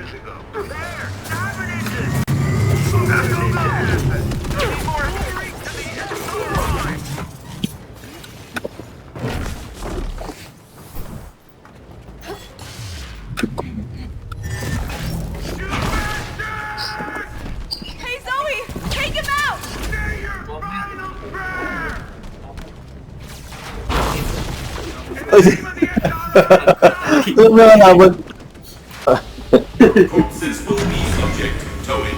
Hey Zoe, take him out. Ano na nalaman? Corpses will be subject to towing.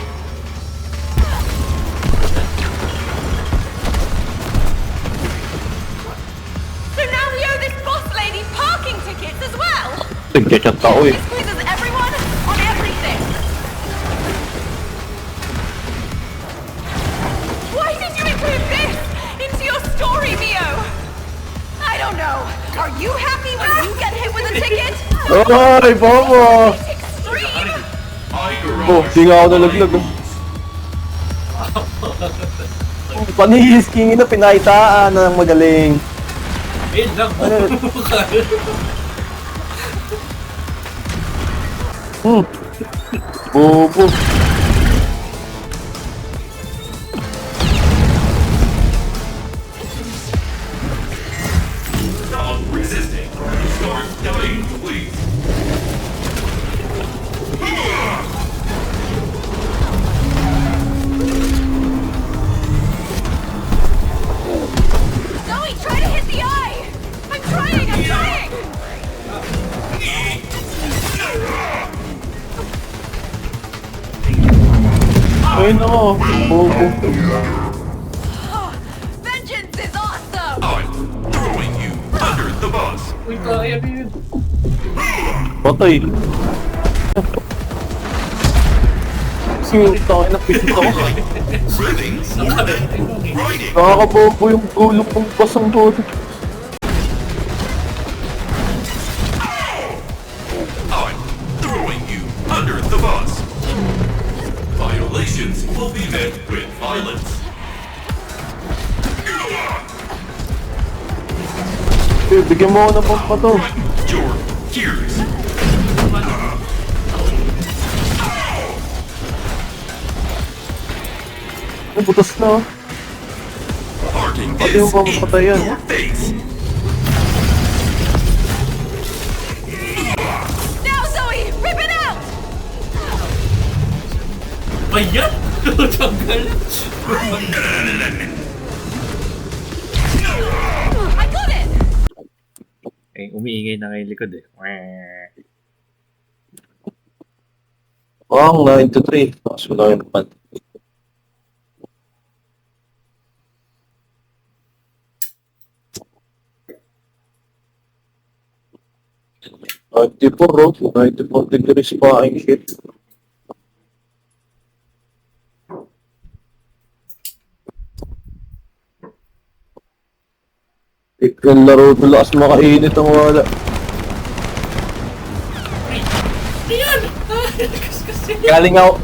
So now we owe this boss lady parking tickets as well. Nag-chat ako eh. This quizzes everyone on everything. Why did you include this into your story, Mio? I don't know. Are you happy when you get hit with a ticket? Ay, Bobo! It's extreme. Oh, di nga ako nalaglag. Panihis king na pinaitaan na ng magaling. Ayun lang. Bobo. Stop resisting. Start dying, please. Zoe, try to hit the eye. I'm trying. Ayun ako. Bobo. Vengeance is awesome. I'm throwing you under the bus. Uy, kaya mo yun. Patay. Tayo na pisit ako. Breathing. Riding. Nakakabobo yung gulong ng basang doon. I'm throwing you under the bus. Violations will be met with violence. Bigyan mo ako ng pampa to. Your gears. Ay, butas na. Parking Pati yung is in pampatay yan. your face. Now, Zoe, rip it out. Bayan! Tanggal! I got it. Eh, umiingay na kayo likod eh. Oh, 9 to 3. Kaso lang yung pan. Tipo, bro. 94 degrees pa ang shit. Yung laro lakas makainit ang wala.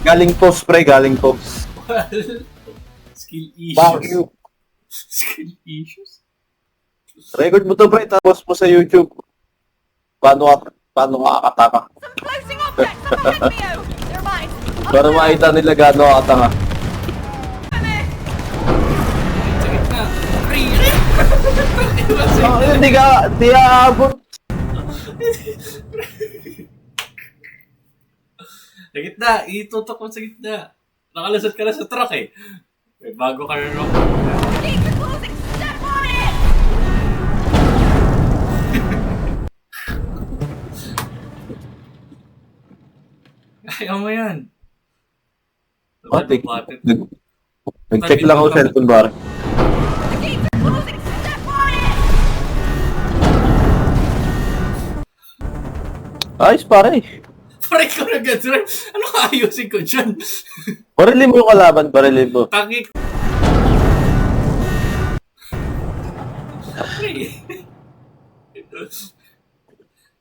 Galing post pre, galing post. Skill issues. Fuck you. Skill issues? Record mo to pre, tapos mo sa YouTube. Paano ka kakataka? Some floating objects up ahead, Mio. They're mine. Para makita nila gaano ka kakataka. Sakit na. Hindi ka aabot. Sa gitna, itutok mo sa gitna. Nakalasot ka na sa truck eh. May bago ka na rin. Keep the closing. Step on it. Ayaw mo yan. Matik. Matik. Nag-check lang ako sa cellphone bar. The gates are closing. Step on it. Ayos pare. Pare ko na ganun. Ano ayusin ko dyan? Barilin mo yung kalaban, barilin mo. Tangi.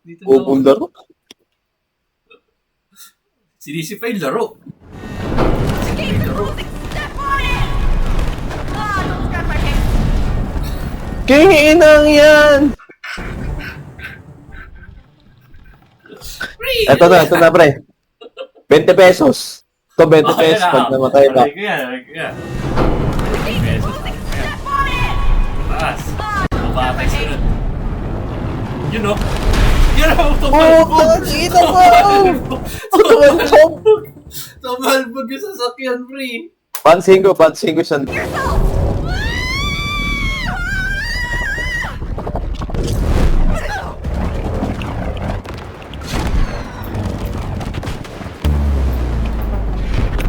Dito na ako. Bubong laro. Sinisipay yung laro. The gates are closing. Step on it. Ah, don't scratch my face. Kinginang yan! Ito na pre. 20 pesos. Ito, 20 Okay pesos na. pag namatay ka. Aray ko yan, aray ko yan. He's losing step on it! Taas. Ah, Mabatay okay. sunod. You know? You know, Oh, tumalbog! kita mo! Tumalbog! Tumalbog yung sasakyan, pre! Pansin ko siya. Yourself!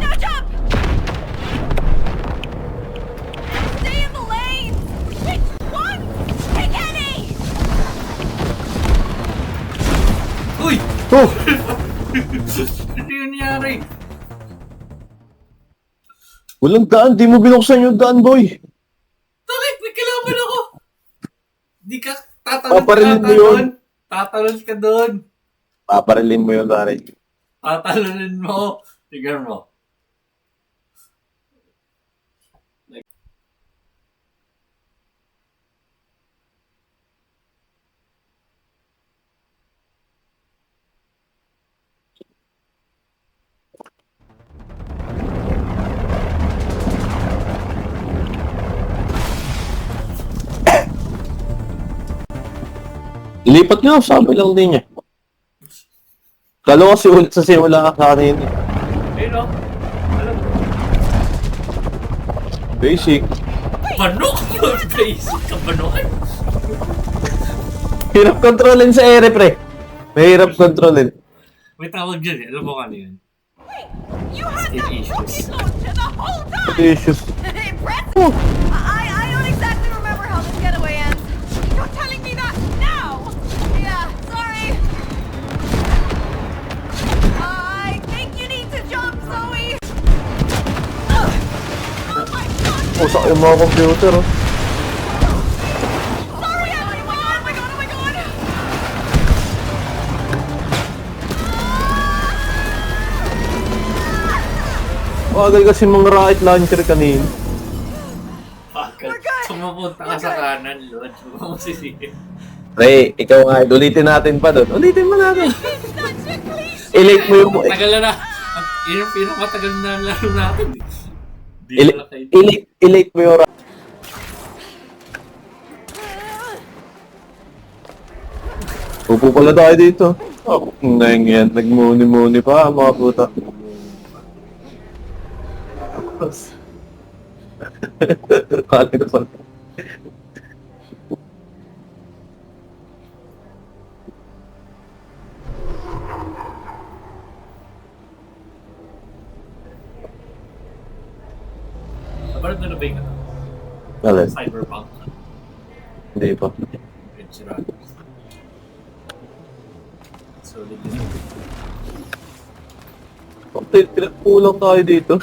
Now jump! Stay in the lane! Pick one! Pick any! Uy! Oh! Ano yung nangyari? Walang daan, di mo binuksan yung daan, boy. Bakit? May kalaban ako! Di ka tatalon Paparilin ka mo yun. doon. Tatalon ka doon. Paparilin mo yun, pare. Tatalonin mo. Tignan mo. Ilipat nga, sabi lang din niya. Kalo kasi ulit sa simula ka kanina. Ayun o. Alam mo. Basic. Banok! Basic ka banokan. Hirap kontrolin sa ere, pre. Mahirap kontrolin. May tawag dyan eh. Alam mo kano yun? You had Skin that issues. rocket launcher the whole time! Issues. Impressive! I don't exactly remember how this getaway ends. You're telling me that now? Yeah, sorry. I think you need to jump, Zoe. Ugh. Oh my god! Oh, sa yung mga computer, oh. Sorry, everyone! Oh my god, oh my god! Bagal kasi mga rocket launcher kanina. Bakit? We're good. Pumapunta ka sa kanan, Lord. Huwag mo sisihin. Pre, ikaw nga, ulitin natin pa doon. Ulitin mo natin. I-late mo yung... Tagal na na. Yun yung pinakamatagal na laro natin. Di na kayo. I-late mo yung... Upo pala tayo dito. Oh, nang yan. Nagmuni-muni pa, mga puta. Kali ko pa. Parang na ba yung Alin? Cyberpunk? Hindi pa. Adventure Runners. Solid yun. Pinagpulang tayo dito.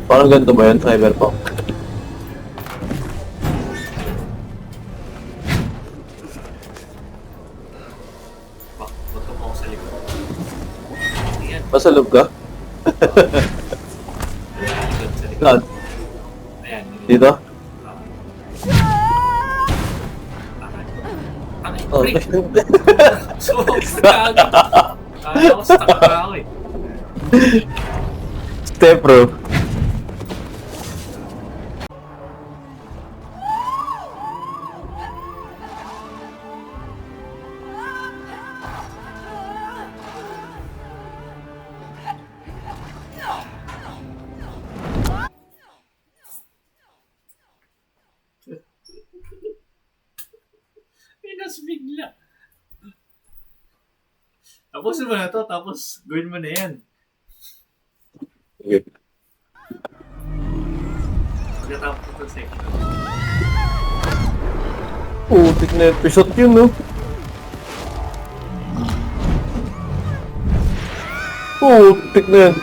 Parang ganito ba yan, Cyberpunk? Bato mo ako sa likod. Ayan. Masalog ka? Likod sa likod. Saan? Ayan. Dito? Oh, Break! So, stag! Kaya ako stuck na ako eh. Step bro. Pinas bigla. Tapusin mo na to, tapos gawin mo na yan. Okay. Pagkatapos ito section. Putik na episode yun, no? Putik na yan.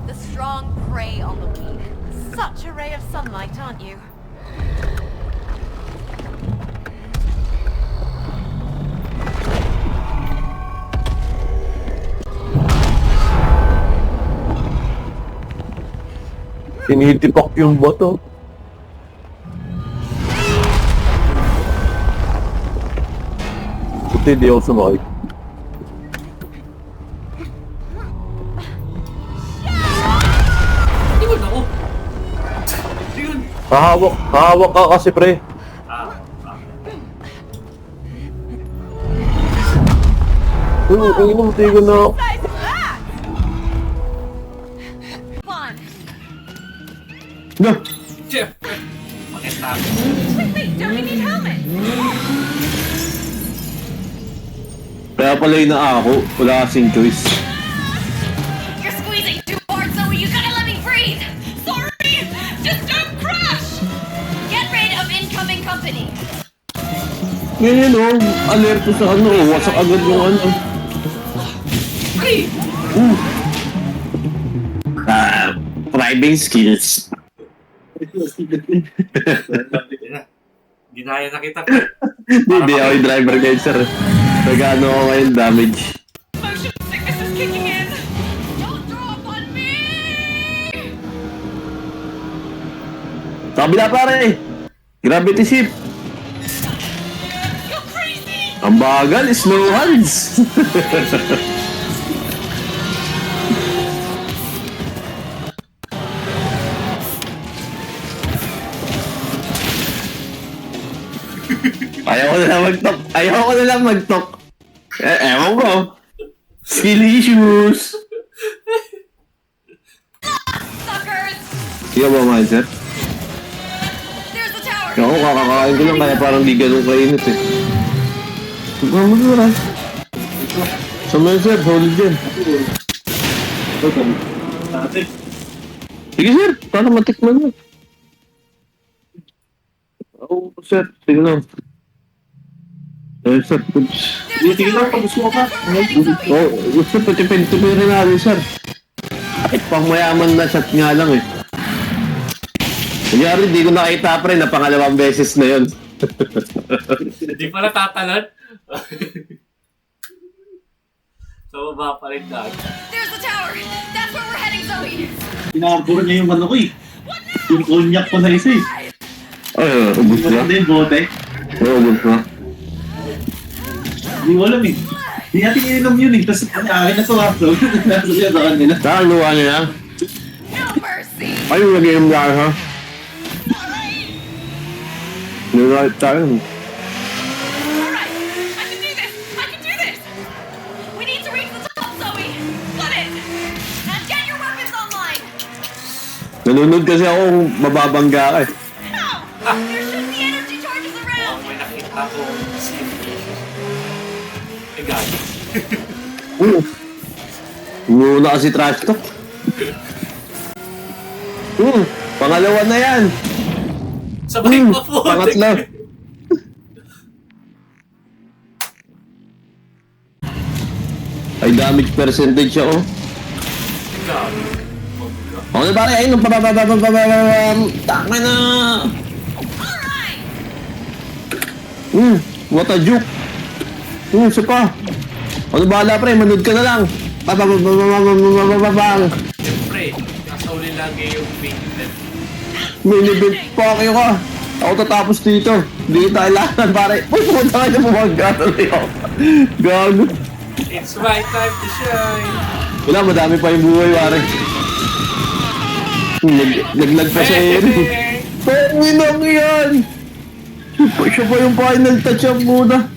The strong prey on the weak. Such a ray of sunlight, aren't you? Tinitipak yung bato. Buti di ako sumakay. Yun ako. Yun. Hahawak ka kasi pre. Ang inumunti ko na. Size is that? Come on. Na! Siyempre. Makita. Wait, don't we need helmets? Kaya pala yung ako, wala kasing choice. You're squeezing too hard, Zoe. You gotta let me breathe. Sorry. Just don't crash. Get rid of incoming company. Ngayon alerto sa ano, wasak agad yung ano. Ay! Driving skills. Ginaya na kita. Hindi ako yung driver guys sir. Nagano ako ngayon damage. Motion sickness is kicking in. Don't throw up on me. Sabi na pare! Gravity ship! You're crazy. Ang bagal, slow hands! Ayaw ko na lang mag-talk. Ewan ko. Skill issues. Suckers. Sige ba mga sir? There's the tower. Ako kakakain ko lang kaya parang di ganun kainit eh. Magmamagmura. Sa mga sir, solid yan. Sige sir, para matikman mo. Oo sir, sige lang. Sir, Tingin lang pag gusto ka. gusto pati-pentipirin natin sir. Kahit pang mayaman na shot nga lang eh. Kunyari, di ko nakita pre na pangalawang beses na yun. Hindi pa natatalon. So, baba pa rin daan. There's the tower. That's where we're heading, Zoe. Pinakabura niya yung ano ko eh. Yung konyak ko na isa eh. Ay, ubus na. Maganda yung bote. Oo, ubus na. Hindi ko alam eh. Hindi natin ininom yun eh. Tapos akin na to ha. So, nasa siya sa kanila. Saan luha niya? No mercy. Ayun, nag-iim lang ha? Nag-right tayo. All right. I can do this. I can do this. We need to reach the top, Zoe. Got it. And get your weapons online. Nalunod kasi ako mababangga ka eh. Ow! There should be energy charges around. May nakita ko. Eh, guys. Muna kasi trash talk. Pangalawa na yan. Sabay pa po. Pangatlo. Ay, damage percentage ako. Gabi. Ako na pare, ayun, takma na. All right. What a juke. Isa pa. Ano bahala pre, manood ka na lang. Siyempre, nasa uli lagi yung main event. Main event pa kayo ka. Ako tatapos dito. Hindi kita kailangan pare. Uy, pumunta ka na bumagkatuloy ako. Gago. It's my time to shine. Wala, madami pa yung buhay pare. Naglag pa sa ere. Pawin lang yan. Siya pa yung final touch up muna.